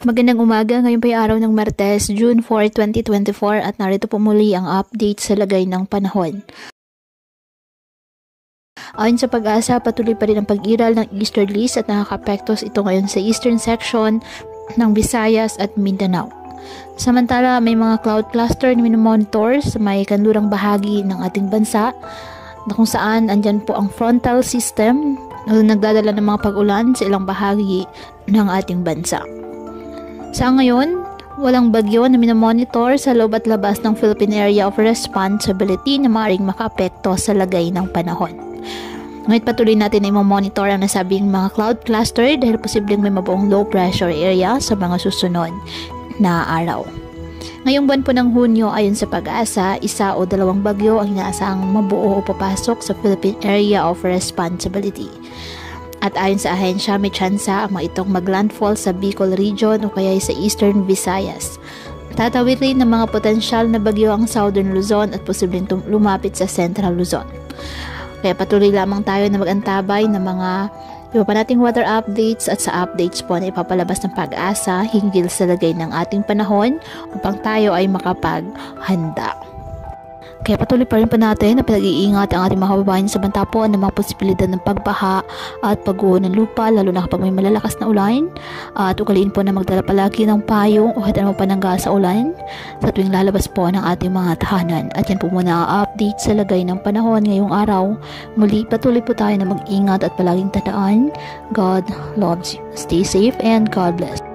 Magandang umaga, ngayon pa yung araw ng Martes, June 4, 2024 at narito po muli ang update sa lagay ng panahon. Ayon sa Pag-asa, patuloy pa rin ang pag-iral ng easterlies at nakaka-apektos ito ngayon sa eastern section ng Visayas at Mindanao. Samantala, may mga cloud cluster na minomonitor sa may kanlurang bahagi ng ating bansa na kung saan andyan po ang frontal system na nagdadala ng mga pag-ulan sa ilang bahagi ng ating bansa. Sa ngayon, walang bagyo na minomonitor sa loob at labas ng Philippine Area of Responsibility na maaaring makaapekto sa lagay ng panahon. Ngayon patuloy natin na i-monitor ang nasabing mga cloud cluster dahil posibleng may mabuong low pressure area sa mga susunod na araw. Ngayong buwan po ng Hunyo, ayon sa Pag-asa, 1 o 2 bagyo ang inaasahang mabuo o papasok sa Philippine Area of Responsibility. At ayon sa ahensya, may tsansa ang mga itong maglandfall sa Bicol Region o kaya sa Eastern Visayas. Tatawid rin ng mga potensyal na bagyo ang Southern Luzon at posibleng lumapit sa Central Luzon. Kaya patuloy lamang tayo na mag-antabay ng mga iba pa nating weather updates at sa updates po na ipapalabas ng Pag-asa hinggil sa lagay ng ating panahon upang tayo ay makapaghanda. Kaya patuloy pa rin po natin na pinag-iingat ang ating mga kababayan sa banta po ng mga posibilidad ng pagbaha at pagguho ng lupa lalo na kapag may malalakas na ulan at ugaliin po na magdala palagi ng payong o hatan mo panangga sa ulan sa tuwing lalabas po ng ating mga tahanan. At yan po muna ang update sa lagay ng panahon ngayong araw. Muli patuloy po tayo na mag-ingat at palaging tandaan, God loves you. Stay safe and God bless.